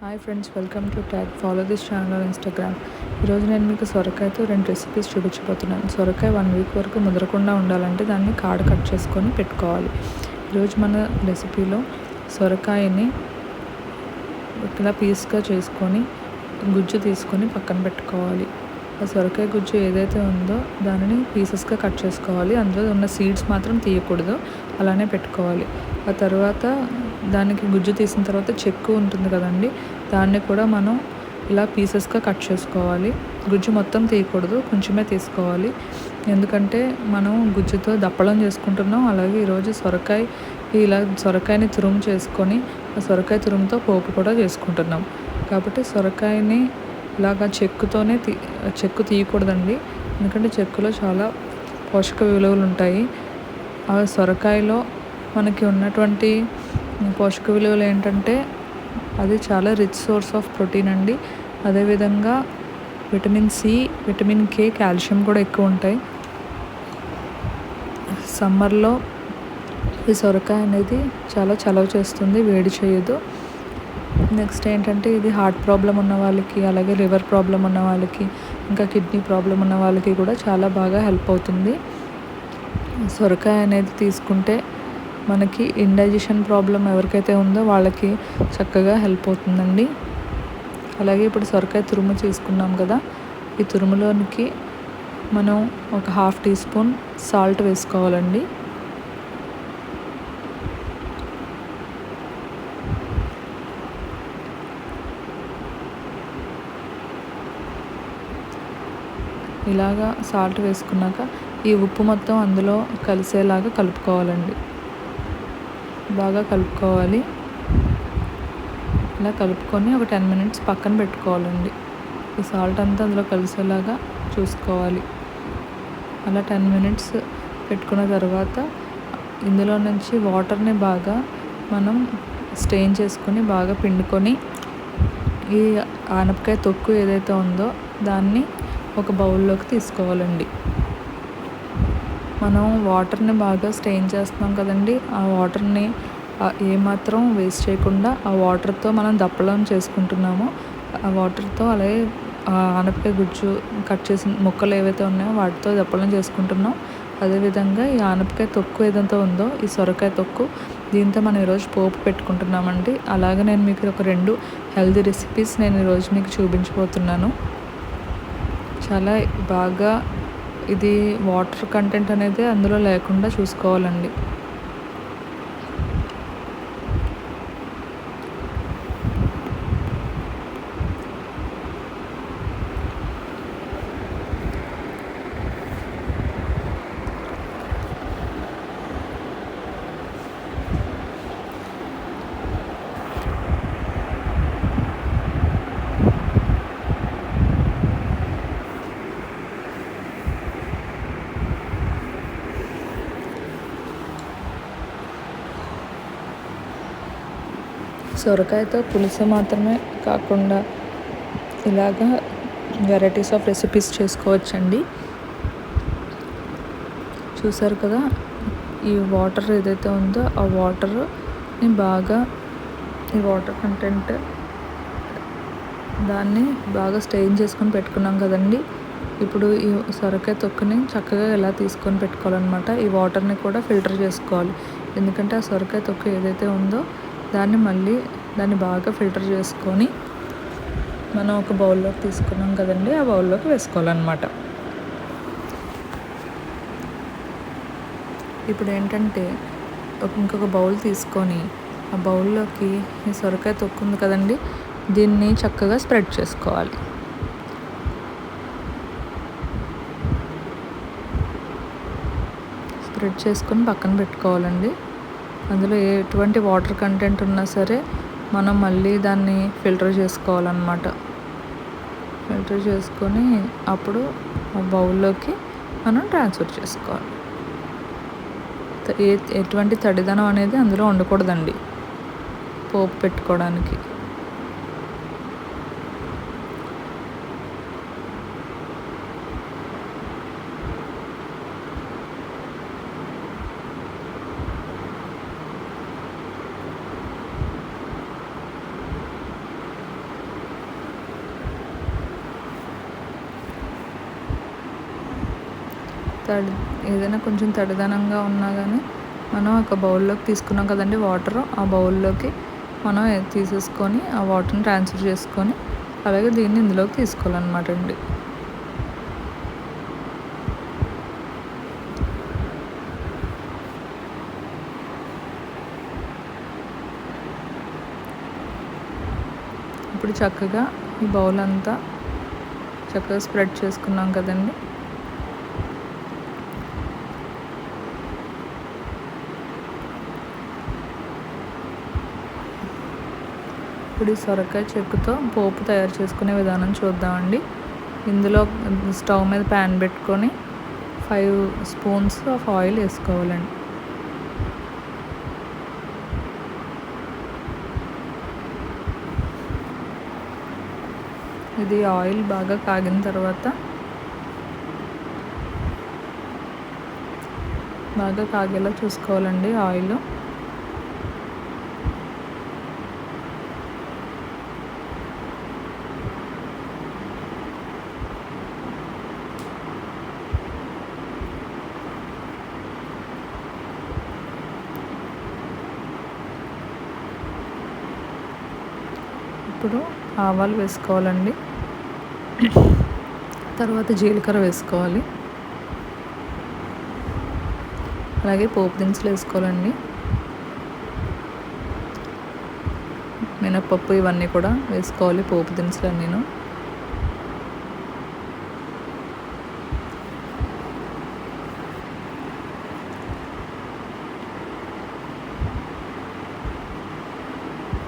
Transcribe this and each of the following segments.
Hi friends, welcome to tag. Follow this channel on Instagram. ఈరోజు నేను మీకు సొరకాయతో 2 recipes చూపించబోతున్నాను. సొరకాయ 1 వీక్ వరకు ముదరకుండా ఉండాలంటే దాన్ని కాడ కట్ చేసుకొని పెట్టుకోవాలి. ఈరోజు మన రెసిపీలో సొరకాయని ఇలా పీస్గా చేసుకొని గుజ్జు తీసుకొని పక్కన పెట్టుకోవాలి. ఆ సొరకాయ గుజ్జు ఏదైతే ఉందో దానిని పీసెస్గా కట్ చేసుకోవాలి. అందులో ఉన్న సీడ్స్ మాత్రం తీయకూడదు, అలానే పెట్టుకోవాలి. ఆ తర్వాత దానికి గుజ్జు తీసిన తర్వాత చెక్కు ఉంటుంది కదండి, దాన్ని కూడా మనం ఇలా పీసెస్గా కట్ చేసుకోవాలి. గుజ్జు మొత్తం తీయకూడదు, కొంచెమే తీసుకోవాలి. ఎందుకంటే మనం గుజ్జుతో దప్పడం చేసుకుంటున్నాం. అలాగే ఈరోజు సొరకాయని తురుము చేసుకొని ఆ సొరకాయ తురుముతో పోపు కూడా చేసుకుంటున్నాం. కాబట్టి సొరకాయని ఇలాగా చెక్కు తీయకూడదండి, ఎందుకంటే చెక్కులో చాలా పోషక విలువలు ఉంటాయి. ఆ సొరకాయలో మనకి ఉన్నటువంటి పోషక విలువలు ఏంటంటే అది చాలా రిచ్ సోర్స్ ఆఫ్ ప్రోటీన్ అండి. అదేవిధంగా vitamin C, vitamin K, calcium కూడా ఎక్కువ ఉంటాయి. సమ్మర్లో ఈ సొరకాయ అనేది చాలా చలవ చేస్తుంది, వేడి చేయదు. నెక్స్ట్ ఏంటంటే ఇది హార్ట్ ప్రాబ్లం ఉన్న వాళ్ళకి, అలాగే లివర్ ప్రాబ్లం ఉన్న వాళ్ళకి, ఇంకా కిడ్నీ ప్రాబ్లం ఉన్న వాళ్ళకి కూడా చాలా బాగా హెల్ప్ అవుతుంది. సొరకాయ అనేది తీసుకుంటే మనకి ఇండైజెషన్ ప్రాబ్లం ఎవరికైతే ఉందో వాళ్ళకి చక్కగా హెల్ప్ అవుతుందండి. అలాగే ఇప్పుడు సొరకాయ తురుము చేసుకున్నాం కదా, ఈ తురుములోనికి మనం ఒక 1/2 టీ స్పూన్ సాల్ట్ వేసుకోవాలండి. ఇలాగా సాల్ట్ వేసుకున్నాక ఈ ఉప్పు మొత్తం అందులో కలిసేలాగా కలుపుకోవాలండి. బాగా కలుపుకోవాలి. ఇలా కలుపుకొని ఒక 10 మినిట్స్ పక్కన పెట్టుకోవాలండి. ఈ సాల్ట్ అంతా అందులో కలిసేలాగా చూసుకోవాలి. అలా 10 మినిట్స్ పెట్టుకున్న తర్వాత ఇందులో నుంచి వాటర్ని బాగా మనం స్ట్రెయిన్ చేసుకొని బాగా పిండుకొని ఈ ఆనపకాయ తొక్కు ఏదైతే ఉందో దాన్ని ఒక బౌల్లోకి తీసుకోవాలండి. మనం వాటర్ని బాగా స్ట్రెయిన్ చేస్తున్నాం కదండి, ఆ వాటర్ని ఏమాత్రం వేస్ట్ చేయకుండా ఆ వాటర్తో మనం దప్పలం చేసుకుంటున్నామో ఆ వాటర్తో అలాగే ఆనపకాయ గుజ్జు కట్ చేసిన ముక్కలు ఏవైతే ఉన్నాయో వాటితో దప్పలం చేసుకుంటున్నాం. అదేవిధంగా ఈ ఆనపకాయ తొక్కు ఏదైతే ఉందో, ఈ సొరకాయ తొక్కు, దీంతో మనం ఈరోజు పోపు పెట్టుకుంటున్నామండి. అలాగే నేను మీకు ఒక 2 హెల్తీ రెసిపీస్ నేను ఈరోజు మీకు చూపించబోతున్నాను. చాలా బాగా ఇది వాటర్ కంటెంట్ అనేది అందులో లేకుండా చూసుకోవాలండి. సొరకాయతో పులుసు మాత్రమే కాకుండా ఇలాగా వెరైటీస్ ఆఫ్ రెసిపీస్ చేసుకోవచ్చండి. చూసారు కదా, ఈ వాటర్ ఏదైతే ఉందో ఆ వాటర్ని బాగా, ఈ వాటర్ కంటెంట్ దాన్ని బాగా స్ట్రెయిన్ చేసుకొని పెట్టుకున్నాం కదండి. ఇప్పుడు ఈ సొరకాయ తొక్కుని చక్కగా ఎలా తీసుకొని పెట్టుకోవాలన్నమాట. ఈ వాటర్ని కూడా ఫిల్టర్ చేసుకోవాలి, ఎందుకంటే ఆ సొరకాయ తొక్కు ఏదైతే ఉందో దాన్ని బాగా ఫిల్టర్ చేసుకొని మనం ఒక బౌల్లోకి తీసుకున్నాం కదండి, ఆ బౌల్లోకి వేసుకోవాలన్నమాట. ఇప్పుడు ఏంటంటే ఇంకొక బౌల్ తీసుకొని ఆ బౌల్లోకి ఈ సొరకాయ తొక్కు ఉంది కదండి, దీన్ని చక్కగా స్ప్రెడ్ చేసుకోవాలి. స్ప్రెడ్ చేసుకొని పక్కన పెట్టుకోవాలండి. అందులో ఎటువంటి వాటర్ కంటెంట్ ఉన్నా సరే మనం మళ్ళీ దాన్ని ఫిల్టర్ చేసుకోవాలన్నమాట. ఫిల్టర్ చేసుకొని అప్పుడు ఆ బౌల్లోకి మనం ట్రాన్స్ఫర్ చేసుకోవాలి. ఎటువంటి తడిదనం అనేది అందులో ఉండకూడదండి పోపు పెట్టుకోవడానికి. తడి ఏదైనా కొంచెం తడిదనంగా ఉన్నా కానీ మనం ఒక బౌల్లోకి తీసుకున్నాం కదండి వాటర్, ఆ బౌల్లోకి మనం తీసేసుకొని ఆ వాటర్ని ట్రాన్స్ఫర్ చేసుకొని అలాగే దీన్ని ఇందులోకి తీసుకోవాలన్నమాట అండి. ఇప్పుడు చక్కగా ఈ బౌల్ అంతా చక్కగా స్ప్రెడ్ చేసుకున్నాం కదండి. ఇప్పుడు ఈ సొరకాయ చెక్కుతో పోపు తయారు చేసుకునే విధానం చూద్దామండి. ఇందులో స్టవ్ మీద ప్యాన్ పెట్టుకొని 5 స్పూన్స్ ఆఫ్ ఆయిల్ వేసుకోవాలండి. ఇది ఆయిల్ బాగా కాగిన తర్వాత బాగా కాగేలా చూసుకోవాలండి ఆయిల్. ఇప్పుడు ఆవాలు వేసుకోవాలండి, తర్వాత జీలకర్ర వేసుకోవాలి, అలాగే పోపు దినుసులు వేసుకోవాలండి, మినప్పప్పు ఇవన్నీ కూడా వేసుకోవాలి, పోపు దినుసులు అన్నీను.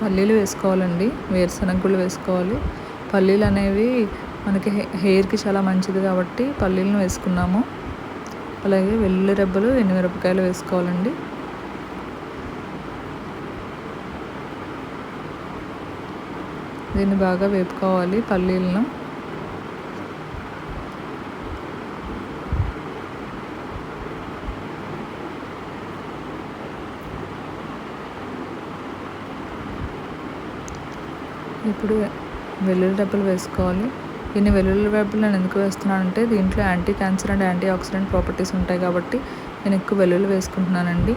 పల్లీలు వేసుకోవాలండి, వేరుశనగ గుళ్ళు వేసుకోవాలి. పల్లీలు అనేవి మనకి హెయిర్కి చాలా మంచిది కాబట్టి పల్లీలను వేసుకున్నాము. అలాగే వెల్లుల్లి రెబ్బలు, ఎండుమిరపకాయలు వేసుకోవాలండి. దీన్ని బాగా వేపుకోవాలి పల్లీలను. ఇప్పుడు వెల్లుల్లి రెబ్బలు వేసుకోవాలి. దీన్ని వెల్లుల్లి రెబ్బలు నేను ఎందుకు వేస్తున్నానంటే దీంట్లో anti cancer and anti oxidant properties ఉంటాయి కాబట్టి నేను ఎక్కువ వెల్లుల్లి వేసుకుంటున్నానండి.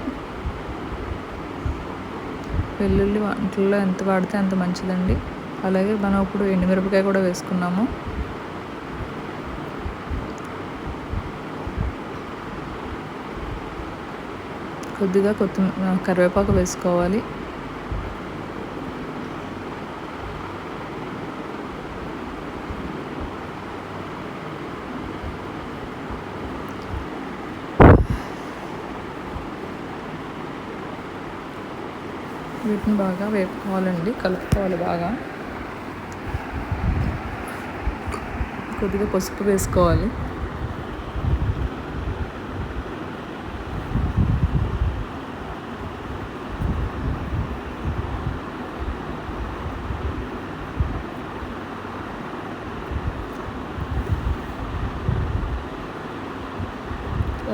వెల్లుల్లి వంటల్లో ఎంత వాడితే అంత మంచిదండి. అలాగే మనం ఇప్పుడు ఎండుమిరపకాయ కూడా వేసుకున్నాము. కొద్దిగా కరివేపాకు వేసుకోవాలి. వీటిని బాగా వేపుకోవాలండి, కలుపుకోవాలి బాగా. కొద్దిగా పసుపు వేసుకోవాలి.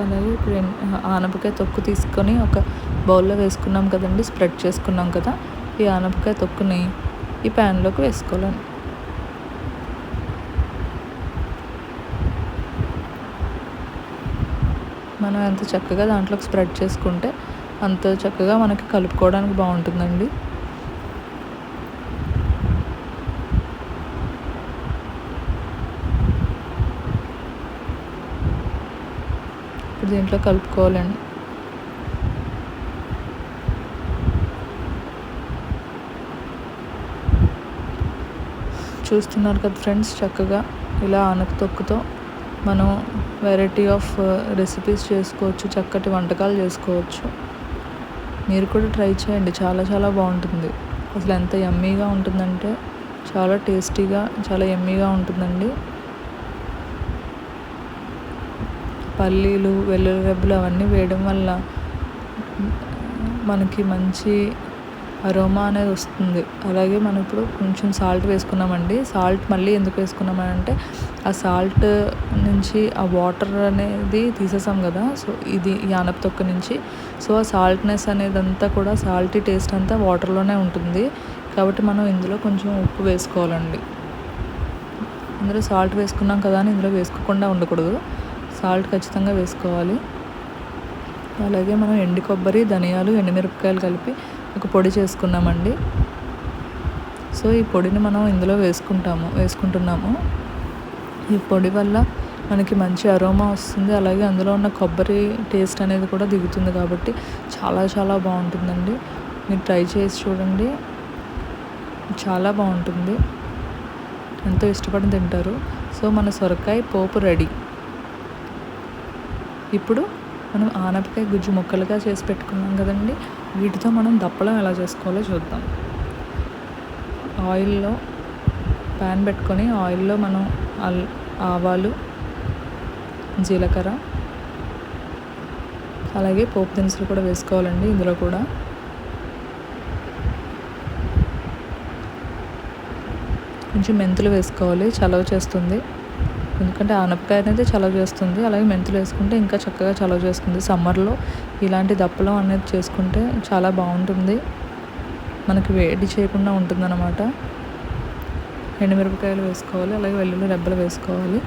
అలాగే ఇప్పుడు ఆనపకాయ తొక్కు తీసుకొని ఒక బౌల్లో వేసుకున్నాం కదండి, స్ప్రెడ్ చేసుకున్నాం కదా, ఈ ఆనపకాయ తొక్కుని ఈ ప్యాన్లోకి వేసుకోవాలండి. మనం ఎంత చక్కగా దాంట్లోకి స్ప్రెడ్ చేసుకుంటే అంత చక్కగా మనకి కలుపుకోవడానికి బాగుంటుందండి. ఇప్పుడు దీంట్లో కలుపుకోవాలండి. చూస్తున్నారు కదా ఫ్రెండ్స్, చక్కగా ఇలా ఆనప తొక్కుతో మనం వెరైటీ ఆఫ్ రెసిపీస్ చేసుకోవచ్చు, చక్కటి వంటకాలు చేసుకోవచ్చు. మీరు కూడా ట్రై చేయండి, చాలా చాలా బాగుంటుంది. అసలు ఎంత యమ్మీగా ఉంటుందంటే చాలా టేస్టీగా, చాలా యమ్మీగా ఉంటుందండి. పల్లీలు, వెల్లుల్లి రెబ్బలు అవన్నీ వేయడం వల్ల మనకి మంచి అరోమా అనేది వస్తుంది. అలాగే మనం ఇప్పుడు కొంచెం సాల్ట్ వేసుకున్నామండి. సాల్ట్ మళ్ళీ ఎందుకు వేసుకున్నామంటే ఆ సాల్ట్ నుంచి ఆ వాటర్ అనేది తీసేసాం కదా, సో ఇది ఈ ఆనప తొక్క నుంచి. సో ఆ సాల్ట్నెస్ అనేది అంతా కూడా, సాల్టీ టేస్ట్ అంతా వాటర్లోనే ఉంటుంది కాబట్టి మనం ఇందులో కొంచెం ఉప్పు వేసుకోవాలండి. ఇందులో సాల్ట్ వేసుకున్నాం కదా అని ఇందులో వేసుకోకుండా ఉండకూడదు. సాల్ట్ ఖచ్చితంగా వేసుకోవాలి. అలాగే మనం ఎండు కొబ్బరి, ధనియాలు, ఎండుమిరపకాయలు కలిపి ఒక పొడి చేసుకున్నామండి. సో ఈ పొడిని మనం ఇందులో వేసుకుంటున్నాము. ఈ పొడి వల్ల మనకి మంచి అరోమా వస్తుంది. అలాగే అందులో ఉన్న కొబ్బరి టేస్ట్ అనేది కూడా దిగుతుంది కాబట్టి చాలా చాలా బాగుంటుందండి. మీరు ట్రై చేసి చూడండి, చాలా బాగుంటుంది, ఎంతో ఇష్టపడి తింటారు. సో మన సొరకాయ పోపు రెడీ. ఇప్పుడు మనం ఆనపకాయ గుజ్జు ముక్కలుగా చేసి పెట్టుకున్నాం కదండి, వీటితో మనం దప్పలం ఎలా చేసుకోవాలో చూద్దాం. ఆయిల్లో ప్యాన్ పెట్టుకొని ఆయిల్లో మనం ఆవాలు, జీలకర్ర, అలాగే పోపు దినుసులు కూడా వేసుకోవాలండి. ఇందులో కూడా కొంచెం మెంతులు వేసుకోవాలి, చలవ చేస్తుంది. ఎందుకంటే ఆనపకాయ అనేది చలవ చేస్తుంది. అలాగే మెంతులు వేసుకుంటే ఇంకా చక్కగా చలవ చేస్తుంది. సమ్మర్లో ఇలాంటి దప్పలం అనేది చేసుకుంటే చాలా బాగుంటుంది, మనకి వేడి చేయకుండా ఉంటుందన్నమాట. ఎండుమిరపకాయలు వేసుకోవాలి, అలాగే వెల్లుల్లి రెబ్బలు వేసుకోవాలి.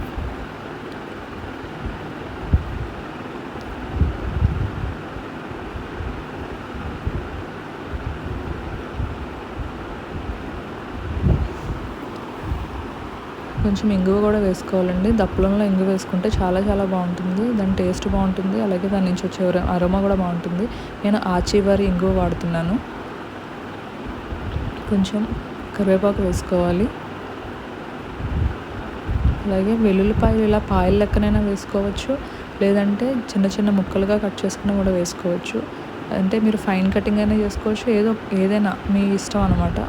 కొంచెం ఇంగువ కూడా వేసుకోవాలండి. దప్పలంలో ఇంగువ వేసుకుంటే చాలా చాలా బాగుంటుంది, దాని టేస్ట్ బాగుంటుంది, అలాగే దాని నుంచి వచ్చే అరోమా కూడా బాగుంటుంది. నేను ఆచివారి ఇంగువ వాడుతున్నాను. కొంచెం కరివేపాకు వేసుకోవాలి. అలాగే వెల్లుల్లిపాయలు ఇలా పాయల లెక్కనైనా వేసుకోవచ్చు, లేదంటే చిన్న చిన్న ముక్కలుగా కట్ చేసుకుని కూడా వేసుకోవచ్చు. అంటే మీరు ఫైన్ కటింగ్ అయినా చేసుకోవచ్చు, ఏదైనా మీ ఇష్టం అన్నమాట.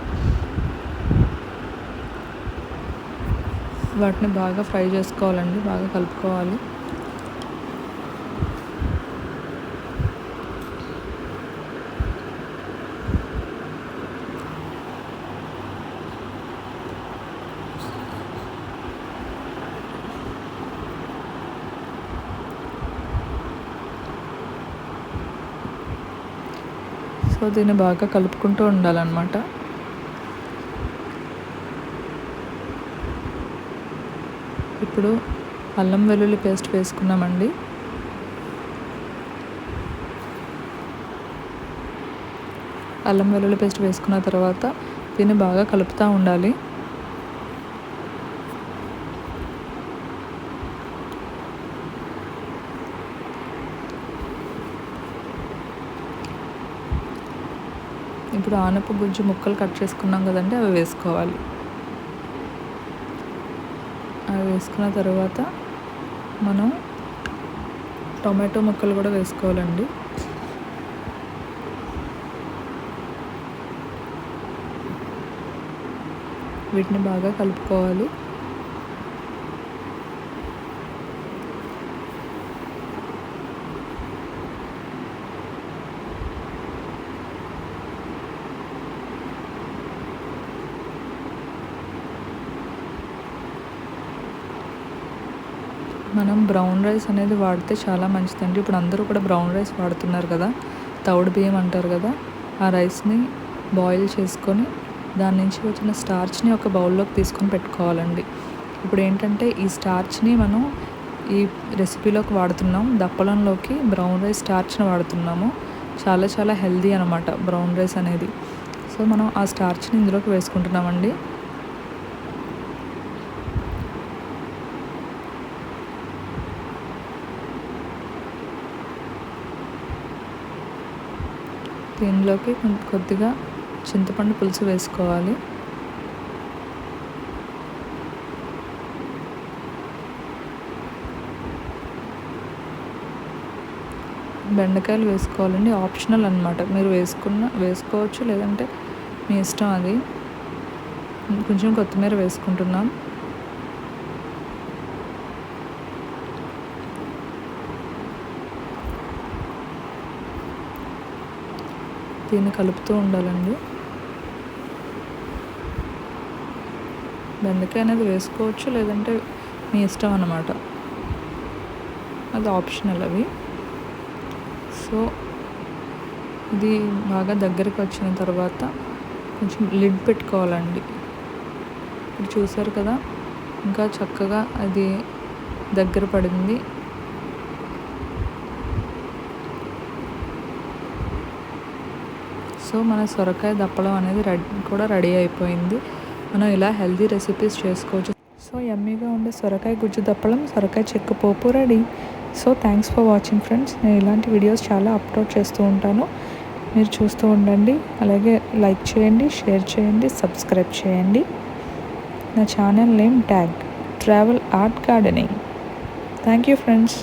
వాటిని బాగా ఫ్రై చేసుకోవాలండి, బాగా కలుపుకోవాలి. సో దీన్ని బాగా కలుపుకుంటూ ఉండాలన్నమాట. ఇప్పుడు అల్లం వెల్లుల్లి పేస్ట్ వేసుకున్నామండి. అల్లం వెల్లుల్లి పేస్ట్ వేసుకున్న తర్వాత దీన్ని బాగా కలుపుతూ ఉండాలి. ఇప్పుడు ఆనప గుజ్జు ముక్కలు కట్ చేసుకున్నాం కదండి, అవి వేసుకోవాలి. అవి వేసుకున్న తర్వాత మనం టొమాటో ముక్కలు కూడా వేసుకోవాలండి. వీటిని బాగా కలుపుకోవాలి. మనం బ్రౌన్ రైస్ అనేది వాడితే చాలా మంచిదండి. ఇప్పుడు అందరూ కూడా బ్రౌన్ రైస్ వాడుతున్నారు కదా, తౌడు బియ్యం అంటారు కదా. ఆ రైస్ని బాయిల్ చేసుకొని దాని నుంచి వచ్చిన స్టార్చ్ని ఒక బౌల్లోకి తీసుకొని పెట్టుకోవాలండి. ఇప్పుడు ఏంటంటే ఈ స్టార్చ్ని మనం ఈ రెసిపీలోకి వాడుతున్నాం, దప్పలంలోకి బ్రౌన్ రైస్ స్టార్చ్ని వాడుతున్నాము. చాలా చాలా హెల్దీ అనమాట బ్రౌన్ రైస్ అనేది. సో మనం ఆ స్టార్చ్ని ఇందులోకి వేసుకుంటున్నామండి. దీనిలోకి కొద్దిగా చింతపండు పులుసు వేసుకోవాలి. బెండకాయలు వేసుకోవాలండి, ఆప్షనల్ అన్నమాట. మీరు వేసుకోవచ్చు, లేదంటే మీ ఇష్టం అది. కొంచెం కొత్తిమీర వేసుకుంటున్నాం. దీన్ని కలుపుతూ ఉండాలండి. బెండకాయ అనేది వేసుకోవచ్చు, లేదంటే మీ ఇష్టం అన్నమాట, అది ఆప్షనల్ అవి. సో ఇది బాగా దగ్గరికి వచ్చిన తర్వాత కొంచెం లిడ్ పెట్టుకోవాలండి. ఇప్పుడు చూసారు కదా, ఇంకా చక్కగా అది దగ్గర పడింది. సో మన సొరకాయ దప్పలం అనేది కూడా రెడీ అయిపోయింది. మనం ఇలా హెల్తీ రెసిపీస్ చేసుకోవచ్చు. సో యమ్మీగా ఉండే సొరకాయ గుజ్జు దప్పలం, సొరకాయ చెక్క పోపు ready. So thanks for watching friends. నేను ఇలాంటి వీడియోస్ చాలా అప్లోడ్ చేస్తూ ఉంటాను, మీరు చూస్తూ ఉండండి. అలాగే లైక్ చేయండి, షేర్ చేయండి, సబ్స్క్రైబ్ చేయండి. నా channel name tag travel art gardening. Thank you friends.